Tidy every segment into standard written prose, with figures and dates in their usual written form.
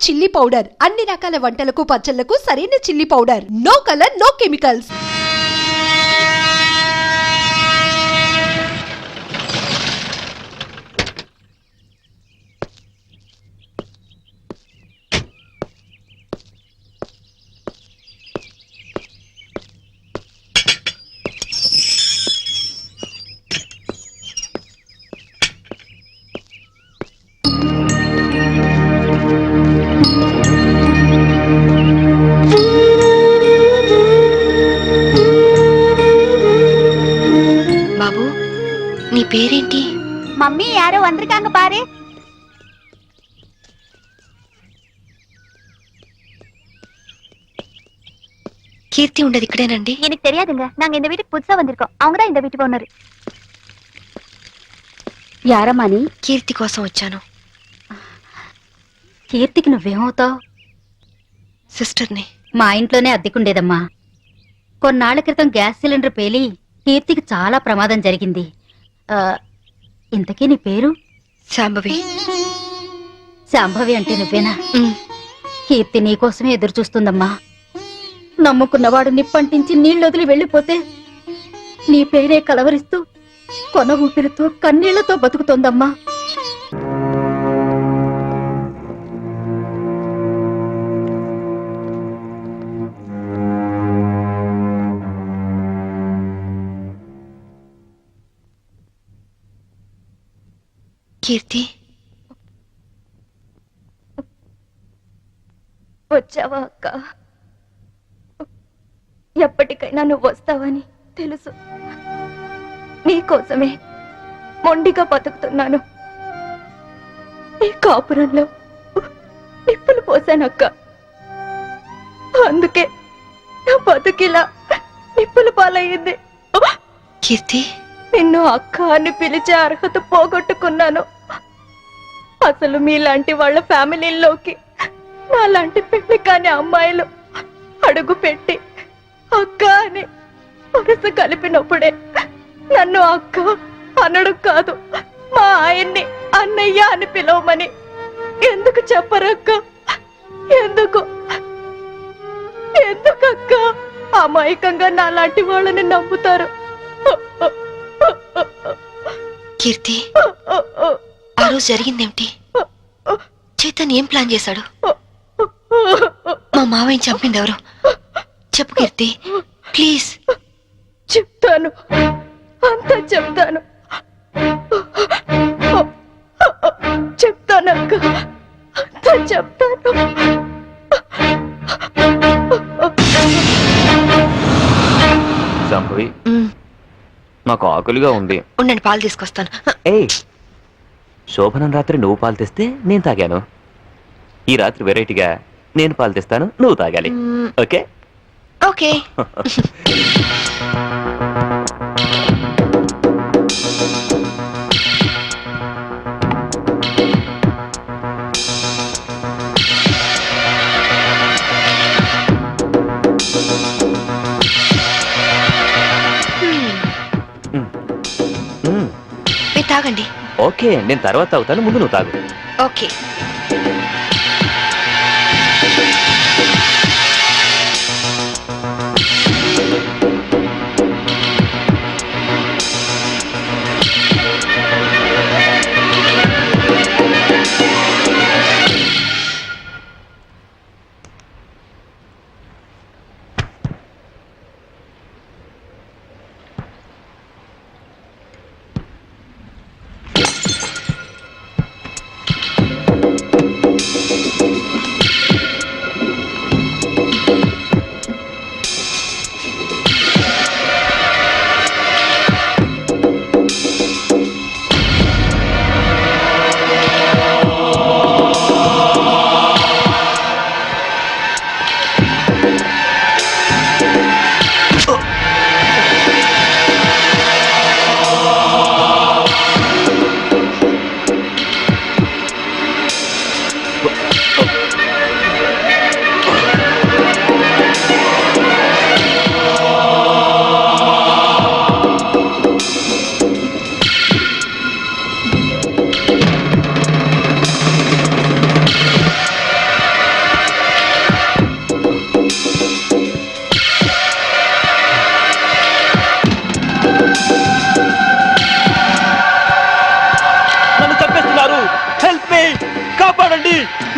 Chilli powder అన్ని రకాల వంటలకు పచ్చళ్లకు సరైన chilli powder. No colour no chemicals. నీ పేరేంటి? మమ్మీ యారో వందరికాంగ పారే. கீர்த்தி ఉండదు ఇక్కడేనండి? எனக்கு தெரியாதுங்க. நாங்க இந்த வீட்டுக்கு புதுசா வந்திருக்கோம். அவங்க தான் இந்த வீட்டுக்கு ஓனர். యారమ్మని? కీర్తి కోసం వచ్చాను. కీర్తికి నువ్వేమవుతావు? సిస్టర్ని. మా ఇంట్లోనే అద్దెకుండేదమ్మా. కొన్నాళ్ల క్రితం గ్యాస్ సిలిండర్ పేలి కీర్తికి చాలా ప్రమాదం జరిగింది. ఇంతకీ నీ పేరు? శాంభవి. శాంభవి అంటే నువ్వేనా? కీర్తి నీకోసమే ఎదురు చూస్తుందమ్మా. నమ్ముకున్నవాడు నిప్పంటించి నీళ్ళొదిలి వెళ్ళిపోతే నీ పేరే కలవరిస్తూ కొన ఊపిరితో కన్నీళ్లతో బతుకుతోందమ్మా. కీర్తి, వచ్చావా అక్క? ఎప్పటికైనా నువ్వు వస్తావని తెలుసు. నీకోసమే మొండిగా బతుకుతున్నాను. ఈ కాపురంలో నిప్పులు పోసానక్క. అందుకే నా బతుకిలా నిప్పులు పాలయ్యింది. కీర్తి, నిన్ను అక్క అని పిలిచే అర్హత పోగొట్టుకున్నాను. అసలు మీలాంటి వాళ్ళ ఫ్యామిలీల్లోకి నాలాంటి పెళ్లి కాని అమ్మాయిలు అడుగు పెట్టి అక్క అని వరుస కలిపినప్పుడే నన్ను అక్క అనడు కాదు, మా ఆయన్ని అన్నయ్య అని పిలవమని ఎందుకు చెప్పరక్క? ఎందుకు ఎందుకక్క అమాయకంగా నాలాంటి వాళ్ళని నమ్ముతారు? కీర్తి, ఆ రోజు జరిగిందేమిటి? చైతన్ ఏం ప్లాన్ చేశాడు? మా మావయ్యని చంపింది ఎవరు? చెప్పు కీర్తి, ప్లీజ్. చెప్తాను, అంతా చెప్తాను. చెప్తానక్క, అంతా చెప్తాను. సంభవి, నాకు ఆకలిగా ఉంది. ఉండండి, పాలు తీసుకొస్తాను. ఏయ్, శోభనం రాత్రి నువ్వు పాలు తెస్తే నేను తాగాను. ఈ రాత్రి వెరైటీగా నేను పాలు తెస్తాను, నువ్వు తాగాలి. Okay okay. తాగండి. ఓకే, నేను తర్వాత తాగుతాను, ముందు నువ్వు తాగు. ఓకే.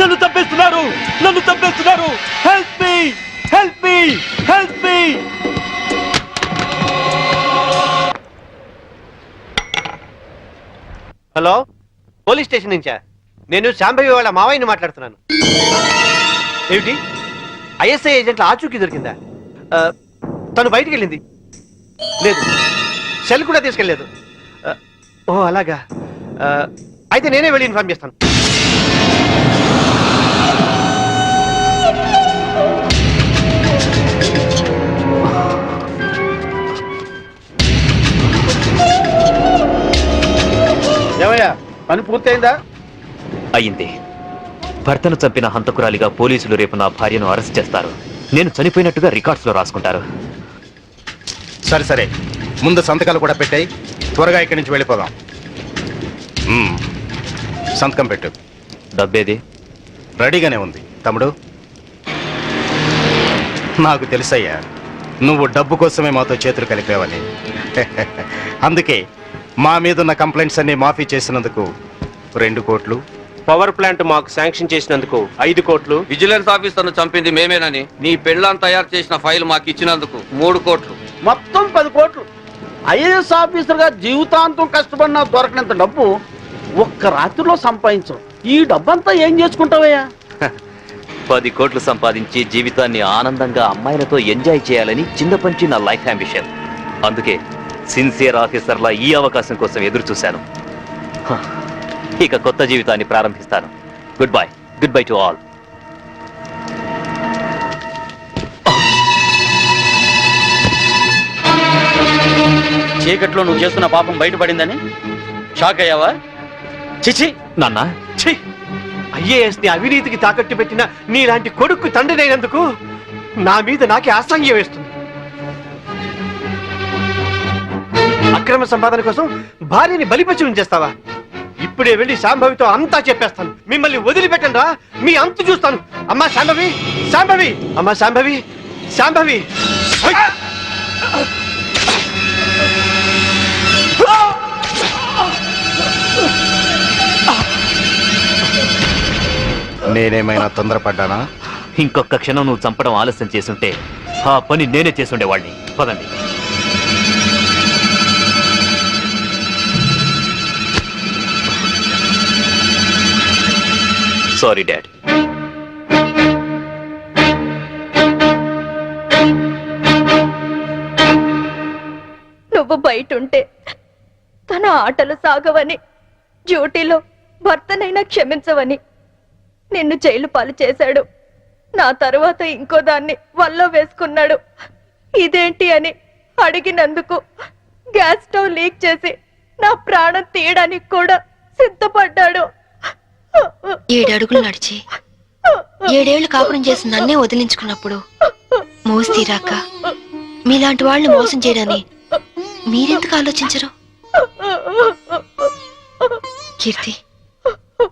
నన్ను చంపేస్తున్నారు, నన్ను చంపేస్తున్నారు. Help me, help me, help me. Hello, police station నుంచా? నేను శాంభవి వాళ్ళ మావయ్యని మాట్లాడుతున్నాను. ఏమిటి, ఐఎస్ఐ ఏజెంట్ల ఆచూకీ దొరికిందా? తను బయటికి వెళ్ళింది లేదు, సెల్ కూడా తీసుకెళ్ళలేదు. ఓ అలాగా, అయితే నేనే వెళ్ళి ఇన్ఫార్మ్ చేస్తాను. ఏమయ్యా, పని పూర్తయిందా? అయింది. భర్తను చంపిన హంతకురాలిగా పోలీసులు రేపు నా భార్యను అరెస్ట్ చేస్తారు. నేను చనిపోయినట్టుగా రికార్డ్స్ లో రాసుకుంటారు. సరే సరే, ముందు సంతకాలు కూడా పెట్టాయి. త్వరగా ఇక్కడి నుంచి వెళ్ళిపోదాం. సంతకం పెట్టు. డబ్బేది? రెడీగానే ఉంది తమ్ముడు. నాకు తెలుసయ్యా, నువ్వు డబ్బు కోసమే మాతో చేతులు కలిపావని. అందుకే మా మీదున్న కంప్లైంట్స్ అన్ని మాఫీ చేసినందుకు 2 కోట్లు, పవర్ ప్లాంట్ మాకు శాంక్షన్ చేసినందుకు 5 కోట్లు, విజిలెన్స్ ఆఫీసర్ను చంపింది మేమేనని నీ పెళ్ళాన్ని తయారు చేసిన ఫైల్ మాకు ఇచ్చినందుకు 3 కోట్లు. మొత్తం 10 కోట్లు. ఐఏఎస్ ఆఫీసర్గా జీవితాంతం కష్టపడినా దొరకనంత డబ్బు ఒక్క రాత్రిలో సంపాదించవు. ఈ డబ్బంతా ఏం చేసుకుంటావయ్యా? 10 కోట్లు సంపాదించి జీవితాన్ని ఆనందంగా అమ్మాయిలతో ఎంజాయ్ చేయాలని చిన్నపంచి నా లైఫ్ అంబిషన్. అందుకే సిన్సియర్ ఆఫీసర్లా ఈ అవకాశం కోసం ఎదురు చూశాను. ఇక కొత్త జీవితాన్ని ప్రారంభిస్తాను. Good bye, good bye to all. చీకట్లో నువ్వు చేస్తున్న పాపం బయటపడిందని షాక్ అయ్యావా? చిచి నాన్న, ఛీ! ఐఏఎస్ ని అవినీతికి తాకట్టు పెట్టిన నీలాంటి కొడుకు తండ్రినైనందుకు నా మీద నాకే అసహ్యం వేస్తుంది. అక్రమ సంపాదన కోసం భార్యని బలిపశు ఉంచేస్తావా? ఇప్పుడే వెళ్ళి శాంభవితో అంతా చెప్పేస్తాను. మిమ్మల్ని వదిలిపెట్టండి రా, మీ అంతు చూస్తాను. అమ్మా శాంభవి, శాంభవి, అమ్మా శాంభవి, శాంభవి. నేనేమైనా తొందరపడ్డానా? ఇంకొక క్షణం నువ్వు చంపడం ఆలస్యం చేసుంటే ఆ పని నేనే చేసుండేవాడిని. పదండి. Sorry dad. నువ్వు బయటుంటే తన ఆటలు సాగవని, డ్యూటీలో భర్తనైనా క్షమించవని నిన్ను జైలు పాలు చేశాడు. నా తరువాత ఇంకో దాన్ని వల్ల వేసుకున్నాడు. ఇదేంటి అని అడిగినందుకు గ్యాస్ స్టవ్ లీక్ చేసి నా ప్రాణం తీయడానికి కూడా సిద్ధపడ్డాడు. 7 అడుగులు నడిచి 7 ఏళ్లు కాపురం చేసి నన్నే వదిలించుకున్నప్పుడు మోసి తీరాక మీలాంటి వాళ్ళని మోసం చేయడాన్ని మీరెందుకు ఆలోచించరు? కీర్తి,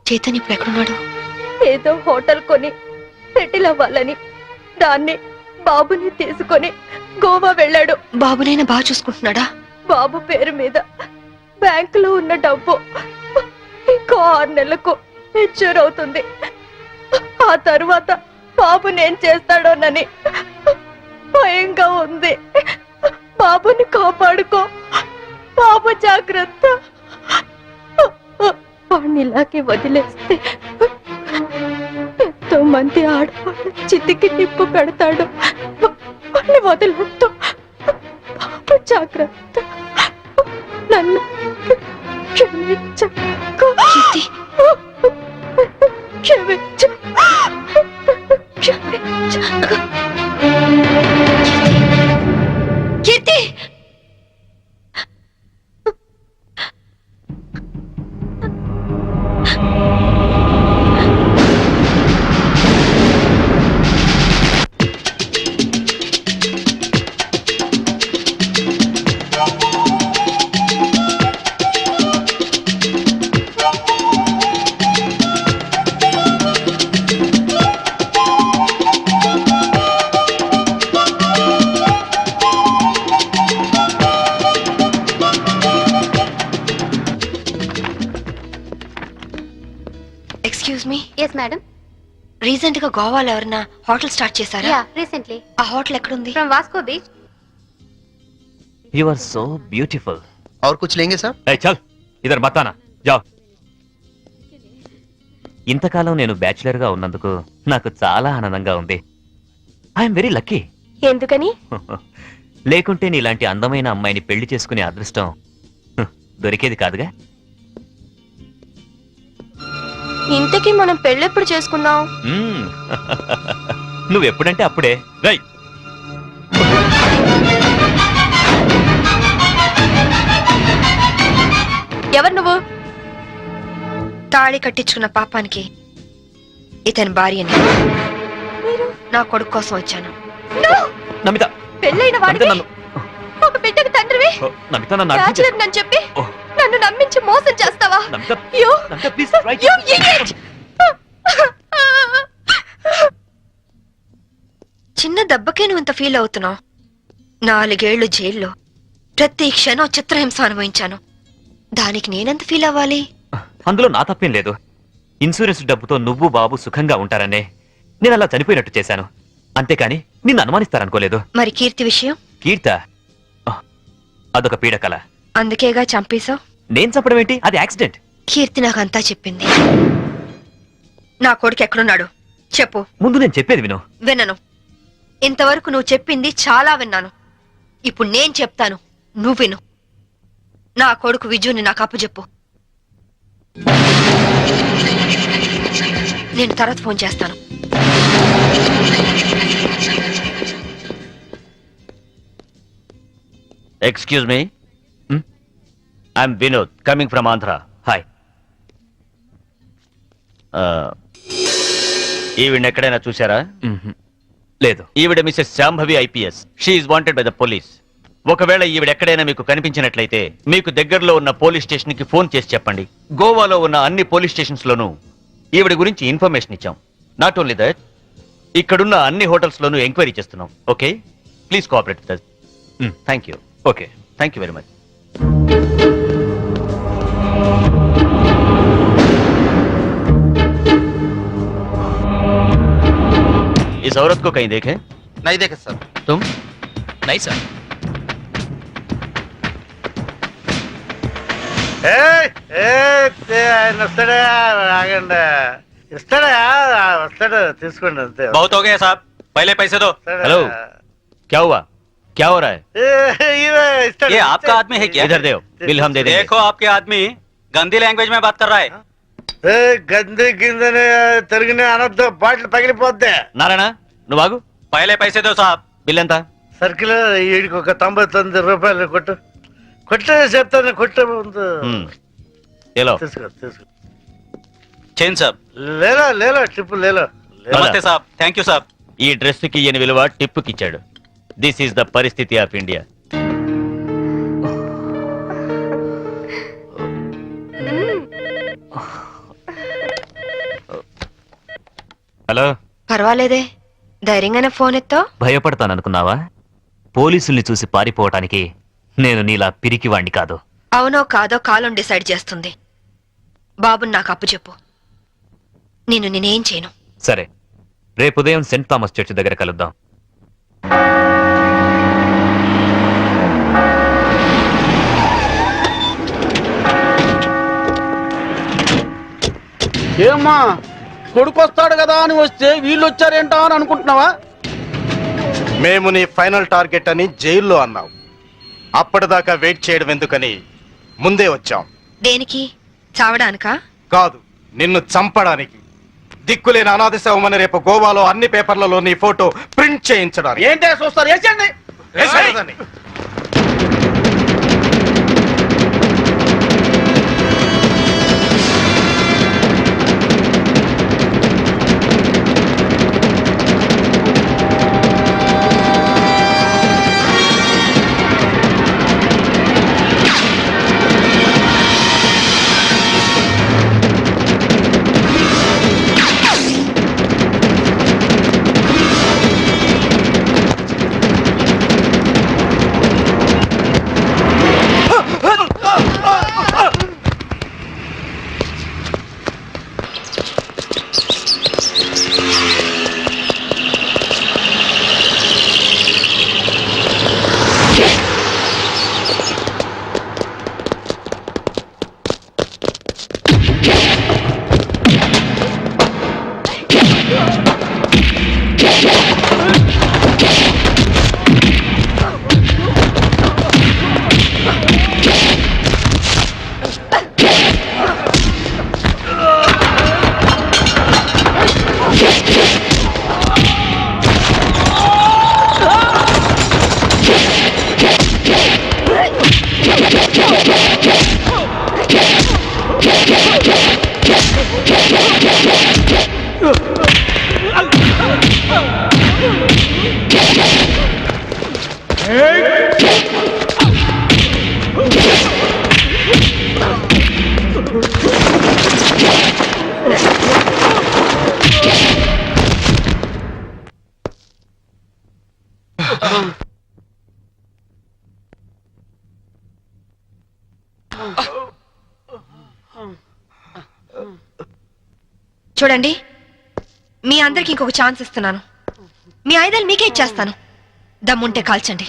చైతన్య ఇప్పుడు ఎక్కడున్నాడు? ఏదో హోటల్ కొని సెటిల్ అవ్వాలని దాన్ని బాబుని తీసుకొని గోవా వెళ్ళాడు. బాబునైనా బాగా చూసుకుంటున్నాడా? బాబు పేరు మీద బ్యాంకులో ఉన్న డబ్బు ఇంకో 6 నెలలకు మెచ్యూర్ అవుతుంది. ఆ తరువాత బాబుని ఏం చేస్తాడోనని భయంగా ఉంది. బాబుని కాపాడుకో, బాబు జాగ్రత్త. వాడిని ఇలాగే వదిలేస్తే ఎంతో మంది ఆడవాళ్ళు చితికి నిప్పు పెడతాడు. వాడిని వదిలేస్తూ బాబు జాగ్రత్త. నన్ను క్షమించకు. కీర్తి, క్షమించు, క్షమించకు. కీర్తి, మేడం. రీసెంట్ గా గోవాలో ఎవరైనా హోటల్ స్టార్ట్ చేశారా? రీసెంట్లీ ఆ హోటల్ ఎక్కడుంది? From Vasco beach. You are so beautiful. और कुछ लेंगे साहब? చల్ ఇద్దరు మతానా జావ్. ఇంతకాలం నేను బ్యాచులర్ గా ఉన్నందుకు నాకు చాలా ఆనందంగా ఉంది. I'm very lucky. ఎందుకని? లేకుంటే నీలాంటి అందమైన అమ్మాయిని పెళ్లి చేసుకునే అదృష్టం దొరికేది కాదుగా. ఇంతకీ మనం పెళ్ళెప్పుడు చేసుకుందాం? మ్మ్. నువ్వెప్పుడంటే అప్పుడే. రై ఎవరు నువ్వు? తాళి కట్టించుకున్న పాపానికి ఇతని భార్యని నా కొడుకు కోసం వచ్చాను. నమిత, పెళ్ళైన నమిత వాడివి, నన్ను ఒక బిడ్డకు తండ్రివి, ఓ, నమిత నన్ను అర్థం చేసుకో. బ్యాచులర్ నన్ను చెప్పి ఓ. నన్ను నమ్మించి మోసం చేస్తావా? Namitha, You- Namitha, please try to- you idiot! చిన్న దెబ్బకే నువ్వు ఇంత ఫీల్ అవుతున్నావు. 4 ఏళ్లు జైల్లో ప్రతి క్షణం చిత్రహింస అనుభవించాను. దానికి నేనెంత ఫీల్ అవ్వాలి? అందులో నా తప్పేం లేదు. ఇన్సూరెన్స్ డబ్బుతో నువ్వు బాబు సుఖంగా ఉంటారనే నేను అలా చనిపోయినట్టు చేశాను. అంతేకాని నిన్ను అనుమానిస్తారనుకోలేదు. మరి కీర్తి విషయం? కీర్త అదొక పీడకల. అందుకేగా చంపేశావు. నేను చెప్పడం ఏంటి? అది యాక్సిడెంట్. కీర్తి నాకంతా చెప్పింది. నా కొడుకు ఎక్కడున్నాడు చెప్పు. ముందు నేను చెప్పేది విను. వినను. ఇంతవరకు నువ్వు చెప్పింది చాలా విన్నాను. ఇప్పుడు నేను చెప్తాను, నువ్వు విను. నా కొడుకు విజుని నాకు అప్పచెప్పు. నేను తర్వాత ఫోన్ చేస్తాను. Excuse me, I'm Vinod coming from Andhra. Hi. ఈవిడ ఎక్కడైనా చూసారా? లేదు. ఈవిడ Mrs Shambhavi IPS. She wanted by the police. ఒకవేళ ఈవిడ ఎక్కడైనా మీకు కనిపించినట్లయితే మీకు దగ్గరలో ఉన్న పోలీస్ స్టేషన్ కి ఫోన్ చేసి చెప్పండి. గోవాలో ఉన్న అన్ని పోలీస్ స్టేషన్స్ లోనూ ఈవిడ గురించి ఇన్ఫర్మేషన్ ఇచ్చాం. నాట్ ఓన్లీ దట్, ఇక్కడున్న అన్ని హోటల్స్ లోనూ ఎంక్వైరీ చేస్తున్నాం. Okay, please cooperate with us. Thank you. Okay, thank you very much. इस औरत को कहीं देखे? नहीं देखे सर. तुम? Nice sir. ఆయన వస్తాడా? ఆగండి. ఇస్తాడా? వస్తాడు, తీసుకోండి అంతే. बहुत हो गया साहब, पहले पैसे दो. हेलो, क्या हुआ? क्या हो रहा है? ఇస్తాడు. ये आपका आदमी है क्या? इधर दो, बिल हम दे देंगे. देखो आपके आदमी गंदी लैंग्वेज में बात कर रहा है. గంది కిందని తిరిగిన అనొద్దు, బాటిల్ పగిలిపోద్ది. నారాయణ నువ్వు ఆగు. पहले पैसे दो साहब. బిల్ ఎంత? సర్కిల్ వీడికి ఒక 99 రూపాయలు కొట్టు. కొట్టే చెప్తాను, కొట్టే ముందు ఏలో తీసుకో తీసుకో. चेन साहब. లేలో లేలో ట్రిప్ లేలో. नमस्ते साहब, थैंक यू साहब. ఈ డ్రెస్ కి ఈయన విలువ టిప్పుకి ఇచ్చాడు. దిస్ ఈస్ ద పరిస్థితి ఆఫ్ ఇండియా. హలో. పర్వాలేదే, ధైర్యంగానే ఫోన్ ఎత్తో. భయపడతాననుకున్నావా? పోలీసుల్ని చూసి పారిపోవటానికి నేను నీలా పిరికివాణ్ణి కాదు. అవునో కాదో కాలం డిసైడ్ చేస్తుంది. బాబుని నాకు అప్పచెప్పు. నేనేం చేయను. సరే, రేపు ఉదయం సెంట్ థామస్ చర్చ్ దగ్గర కలుద్దాం. ఏమ్మా, కొడుకు వస్తాడు కదా అని వస్తే వీళ్ళు వచ్చారేంటా అని అనుకుంటున్నావా? మేము నీ ఫైనల్ టార్గెట్ అని జైల్లో అన్నావు. అప్పటిదాకా వెయిట్ చేయడం ఎందుకని ముందే వచ్చాం. దేనికి? చావడానికా? కాదు, నిన్ను చంపడానికి. దిక్కులేని అనాథ శవమని రేపు గోవాలో అన్ని పేపర్లలో నీ ఫోటో ప్రింట్ చేయించడానికి. ఏంటే చూస్తారు? వేసేయండి. వేసేయ్. చూడండి, మీ అందరికి ఇంకొక ఛాన్స్ ఇస్తున్నాను. మీ ఆయుధాలు మీకే ఇచ్చేస్తాను. దమ్ముంటే కాల్చండి.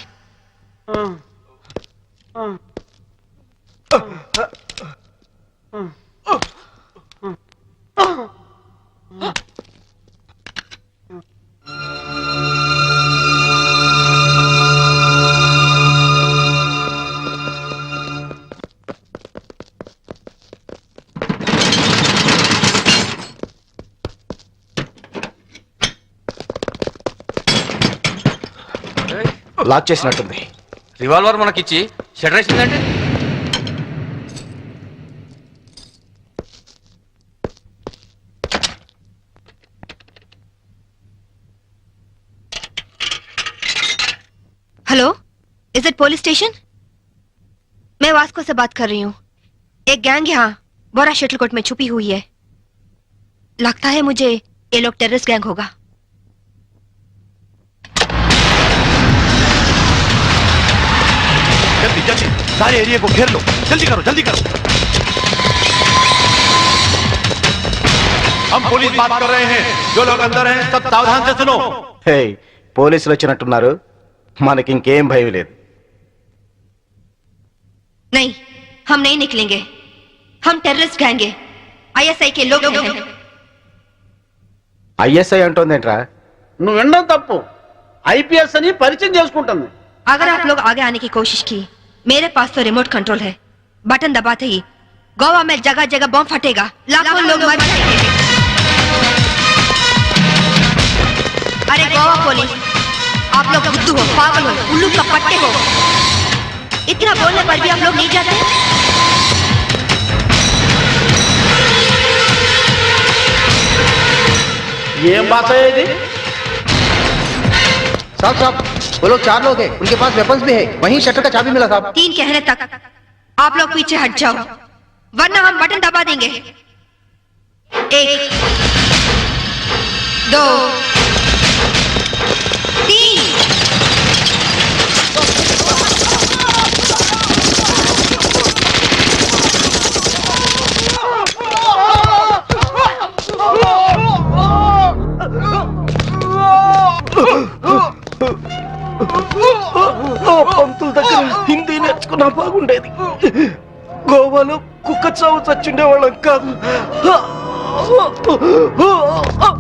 లాక్ చేసినట్టుంది. రివాల్వర్ మనకిచ్చి షటర్ వేసిందంటే hello, is it police station? मैं वास्को से बात कर रही हूँ. एक गैंग यहाँ बोरा शटलकोट में छुपी हुई है. लगता है मुझे ये लोग टेररिस्ट गैंग होगा. जल्दी जल्दी सारे एरिया को घेर लो. जल्दी करो जल्दी करो. हम पुलिस बात कर रहे हैं. जो लोग अंदर हैं सब सावधान से सुनो. हे పోలీసులు వచ్చినట్టున్నారు. మనకి ఇంకేం భయం లేదు. नहीं, हम नहीं निकलेंगे. हम टेररिस्ट गैंग है. ISI के लोग हैं. ఐఎస్ఐ అంటోందేంట్రా? నువ్వు వినడం తప్పు. ఐపీఎస్ అని పరిచయం చేసుకుంటుంది. अगर आप लोग आगे आने की कोशिश की, मेरे पास तो रिमोट कंट्रोल है. बटन दबाते ही गोवा में जगह जगह बम फटेगा. लाखों लोग मर जाएंगे. अरे गोवा पुलिस, आप लोग बुद्धू हो, पागल हो, उल्लू का पट्टे हो. इतना बोलने पर भी आप लोग नहीं जाते. ఏం భాష ఇది? साहब साहब वो लोग 4 लोग हैं, उनके पास वेपन्स भी है. वहीं शटर का चाबी मिला साहब. 3 कहने तक आप लोग पीछे हट जाओ, वरना हम बटन दबा देंगे. 1 2 3. పంతుల దగ్గర హిందీ నేర్చుకున్నా బాగుండేది. గోవాలో కుక్క చావు చచ్చుండే వాళ్ళం కాదు.